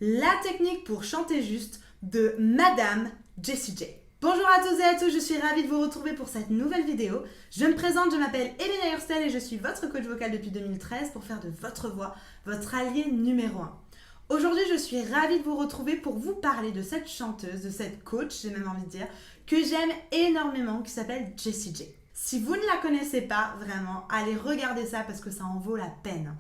La technique pour chanter juste de Madame Jessie J. Bonjour à tous et à tous, je suis ravie de vous retrouver pour cette nouvelle vidéo. Je me présente, je m'appelle Elena Hurstel et je suis votre coach vocal depuis 2013 pour faire de votre voix votre allié numéro 1. Aujourd'hui, je suis ravie de vous retrouver pour vous parler de cette chanteuse, de cette coach, j'ai même envie de dire, que j'aime énormément, qui s'appelle Jessie J. Si vous ne la connaissez pas, vraiment, allez regarder ça parce que ça en vaut la peine.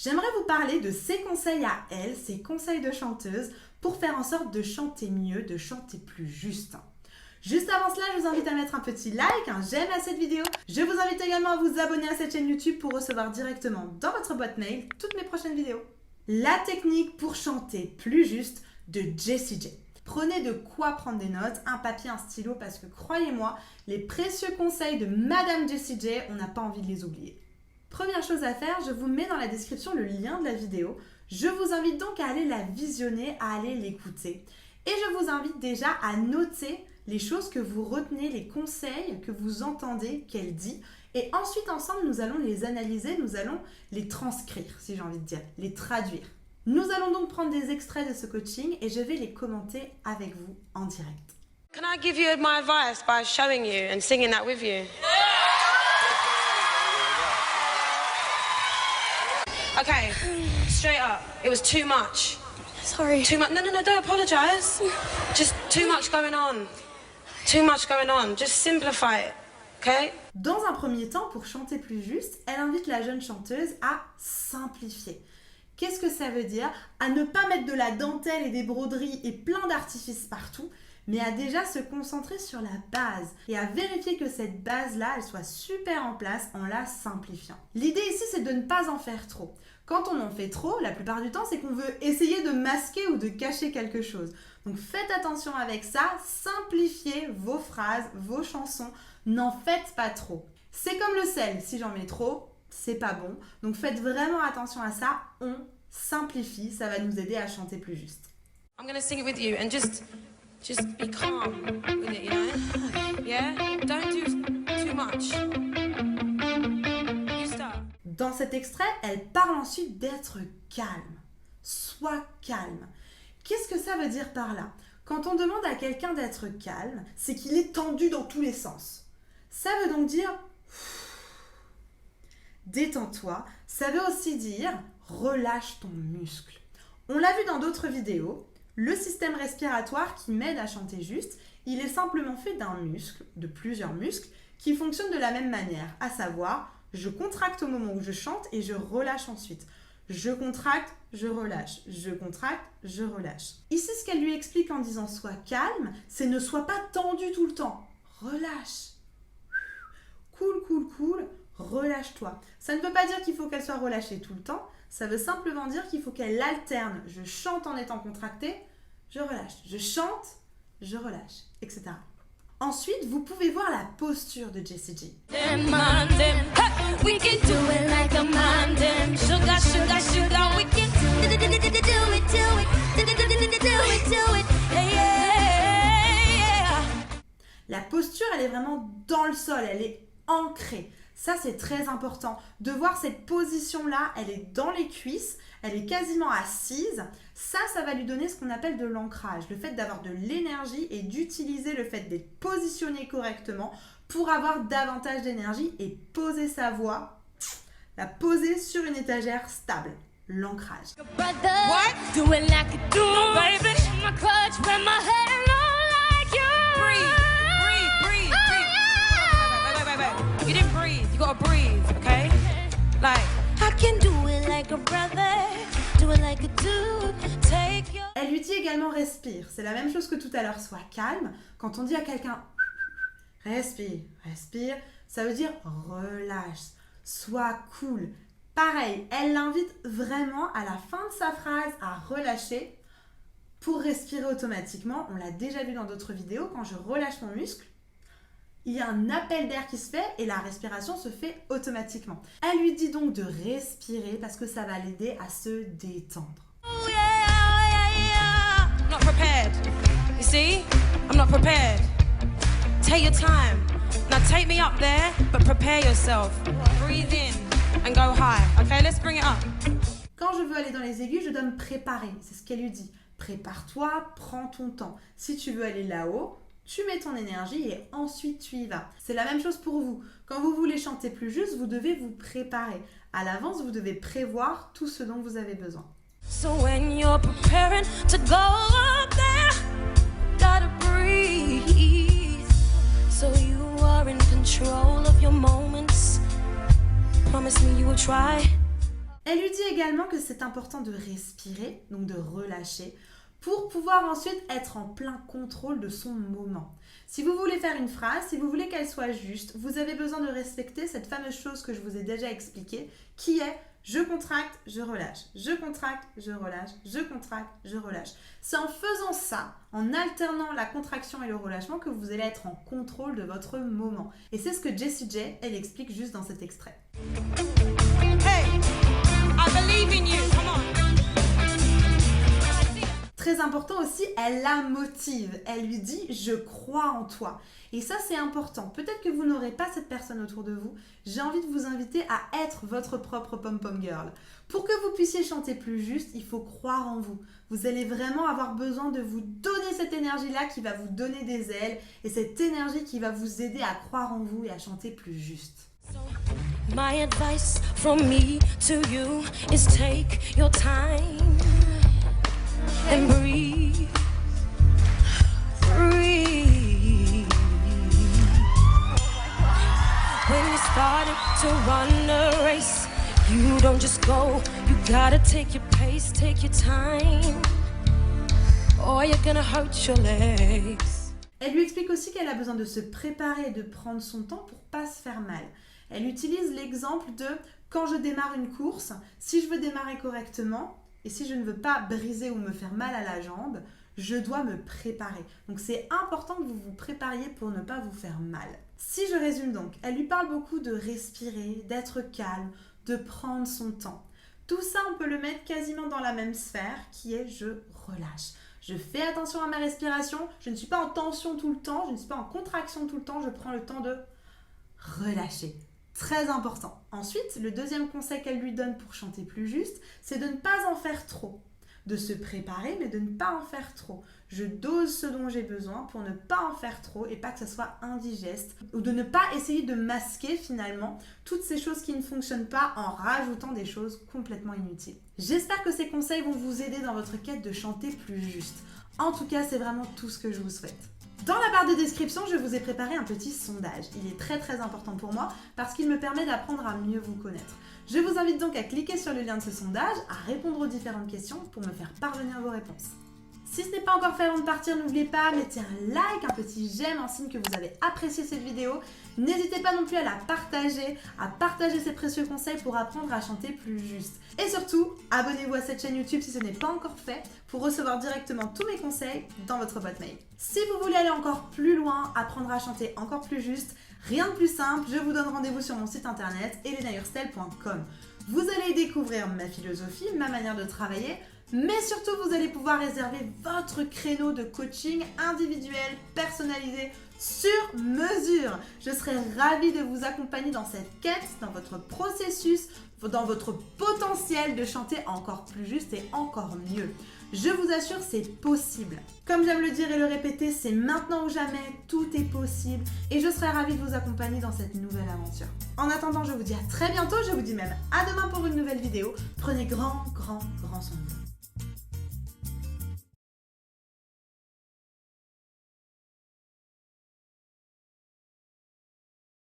J'aimerais vous parler de ses conseils à elle, ses conseils de chanteuse, pour faire en sorte de chanter mieux, de chanter plus juste. Juste avant cela, je vous invite à mettre un petit like, un j'aime à cette vidéo. Je vous invite également à vous abonner à cette chaîne YouTube pour recevoir directement dans votre boîte mail toutes mes prochaines vidéos. La technique pour chanter plus juste de Jessie J. Prenez de quoi prendre des notes, un papier, un stylo, parce que croyez-moi, les précieux conseils de Madame Jessie J, on n'a pas envie de les oublier. Première chose à faire, je vous mets dans la description le lien de la vidéo. Je vous invite donc à aller la visionner, à aller l'écouter. Et je vous invite déjà à noter les choses que vous retenez, les conseils que vous entendez qu'elle dit. Et ensuite, ensemble, nous allons les analyser, nous allons les transcrire, si j'ai envie de dire, les traduire. Nous allons donc prendre des extraits de ce coaching et je vais les commenter avec vous en direct. Can I give you my advice by showing you and singing that with you? Okay, straight up. It was too much. Sorry. Too much. No, don't apologise. Just too much going on. Too much going on. Just simplify it, okay? Dans un premier temps, pour chanter plus juste, elle invite la jeune chanteuse à simplifier. Qu'est-ce que ça veut dire? À ne pas mettre de la dentelle et des broderies et plein d'artifices partout, mais à déjà se concentrer sur la base et à vérifier que cette base-là, elle soit super en place en la simplifiant. L'idée ici, c'est de ne pas en faire trop. Quand on en fait trop, la plupart du temps, c'est qu'on veut essayer de masquer ou de cacher quelque chose. Donc faites attention avec ça, simplifiez vos phrases, vos chansons, n'en faites pas trop. C'est comme le sel, si j'en mets trop, c'est pas bon. Donc faites vraiment attention à ça, on simplifie, ça va nous aider à chanter plus juste. I'm gonna sing it with you and just be calm with it, you know? Yeah? Don't do too much. You start. Dans cet extrait, elle parle ensuite d'être calme. Sois calme. Qu'est-ce que ça veut dire par là? Quand on demande à quelqu'un d'être calme, c'est qu'il est tendu dans tous les sens. Ça veut donc dire détends-toi. Ça veut aussi dire relâche ton muscle. On l'a vu dans d'autres vidéos. Le système respiratoire qui m'aide à chanter juste, il est simplement fait d'un muscle, de plusieurs muscles, qui fonctionnent de la même manière, à savoir, je contracte au moment où je chante et je relâche ensuite. Je contracte, je relâche, je contracte, je relâche. Ici, ce qu'elle lui explique en disant « sois calme », c'est ne sois pas tendu tout le temps. Relâche. Cool, relâche-toi. Ça ne veut pas dire qu'il faut qu'elle soit relâchée tout le temps, ça veut simplement dire qu'il faut qu'elle alterne. Je chante en étant contractée, je relâche. Je chante, je relâche, etc. Ensuite, vous pouvez voir la posture de Jessie J. La posture, elle est vraiment dans le sol, elle est ancrée. Ça, c'est très important. De voir cette position-là, elle est dans les cuisses, elle est quasiment assise. Ça va lui donner ce qu'on appelle de l'ancrage. Le fait d'avoir de l'énergie et d'utiliser le fait d'être positionné correctement pour avoir davantage d'énergie et poser sa voix, la poser sur une étagère stable. L'ancrage. You didn't breathe. You gotta breathe, okay? Like, I can do it like a brother, do it like a dude, take your... Elle lui dit également respire. C'est la même chose que tout à l'heure, sois calme. Quand on dit à quelqu'un respire, ça veut dire relâche, sois cool, Pareil, elle l'invite vraiment à la fin de sa phrase à relâcher pour respirer automatiquement. On l'a déjà vu dans d'autres vidéos, quand je relâche mon muscle, il y a un appel d'air qui se fait et la respiration se fait automatiquement. Elle lui dit donc de respirer parce que ça va l'aider à se détendre. Oh yeah. Not prepared. You see? I'm not prepared. Take your time. Now take me up there, but prepare yourself. Breathe in and go high. Okay, let's bring it up. Quand je veux aller dans les aigus, je dois me préparer. C'est ce qu'elle lui dit. Prépare-toi, prends ton temps. Si tu veux aller là-haut, tu mets ton énergie et ensuite tu y vas. C'est la même chose pour vous. Quand vous voulez chanter plus juste, vous devez vous préparer. À l'avance, vous devez prévoir tout ce dont vous avez besoin. So when you're preparing to go up there, gotta breathe. So you are in control of your moments. Promise me you will try. Elle lui dit également que c'est important de respirer, donc de relâcher, pour pouvoir ensuite être en plein contrôle de son moment. Si vous voulez faire une phrase, si vous voulez qu'elle soit juste, vous avez besoin de respecter cette fameuse chose que je vous ai déjà expliquée, qui est je contracte, je relâche, je contracte, je relâche, je contracte, je relâche. C'est en faisant ça, en alternant la contraction et le relâchement, que vous allez être en contrôle de votre moment. Et c'est ce que Jessie J, elle explique juste dans cet extrait. Hey, I believe in you. Come on. Très important aussi, elle la motive. Elle lui dit « je crois en toi ». Et ça, c'est important. Peut-être que vous n'aurez pas cette personne autour de vous. J'ai envie de vous inviter à être votre propre pom-pom girl. Pour que vous puissiez chanter plus juste, il faut croire en vous. Vous allez vraiment avoir besoin de vous donner cette énergie-là qui va vous donner des ailes et cette énergie qui va vous aider à croire en vous et à chanter plus juste. My advice from me to you is take your time and breathe. Breathe. When you're starting to run a race, you don't just go, you gotta take your pace, take your time, or you're gonna hurt your legs. Elle lui explique aussi qu'elle a besoin de se préparer et de prendre son temps pour pas se faire mal. Elle utilise l'exemple de quand je démarre une course, si je veux démarrer correctement et si je ne veux pas briser ou me faire mal à la jambe, je dois me préparer. Donc c'est important que vous vous prépariez pour ne pas vous faire mal. Si je résume donc, elle lui parle beaucoup de respirer, d'être calme, de prendre son temps. Tout ça, on peut le mettre quasiment dans la même sphère qui est je relâche. Je fais attention à ma respiration, je ne suis pas en tension tout le temps, je ne suis pas en contraction tout le temps, je prends le temps de relâcher. Très important. Ensuite, le deuxième conseil qu'elle lui donne pour chanter plus juste, c'est de ne pas en faire trop. De se préparer, mais de ne pas en faire trop. Je dose ce dont j'ai besoin pour ne pas en faire trop et pas que ça soit indigeste. Ou de ne pas essayer de masquer finalement toutes ces choses qui ne fonctionnent pas en rajoutant des choses complètement inutiles. J'espère que ces conseils vont vous aider dans votre quête de chanter plus juste. En tout cas, c'est vraiment tout ce que je vous souhaite. Dans la barre de description, je vous ai préparé un petit sondage. Il est très important pour moi parce qu'il me permet d'apprendre à mieux vous connaître. Je vous invite donc à cliquer sur le lien de ce sondage, à répondre aux différentes questions pour me faire parvenir vos réponses. Si ce n'est pas encore fait avant de partir, n'oubliez pas, mettez un like, un petit j'aime en signe que vous avez apprécié cette vidéo. N'hésitez pas non plus à la partager, ces précieux conseils pour apprendre à chanter plus juste. Et surtout, abonnez-vous à cette chaîne YouTube si ce n'est pas encore fait pour recevoir directement tous mes conseils dans votre boîte mail. Si vous voulez aller encore plus loin, apprendre à chanter encore plus juste, rien de plus simple, je vous donne rendez-vous sur mon site internet elenahurstel.com. Vous allez découvrir ma philosophie, ma manière de travailler, mais surtout vous allez pouvoir réserver votre créneau de coaching individuel, personnalisé, sur mesure. Je serai ravie de vous accompagner dans cette quête, dans votre processus, dans votre potentiel de chanter encore plus juste et encore mieux. Je vous assure, c'est possible. Comme j'aime le dire et le répéter, c'est maintenant ou jamais, tout est possible et je serai ravie de vous accompagner dans cette nouvelle aventure. En attendant, je vous dis à très bientôt, je vous dis même à demain pour une nouvelle vidéo. Prenez grand soin de vous.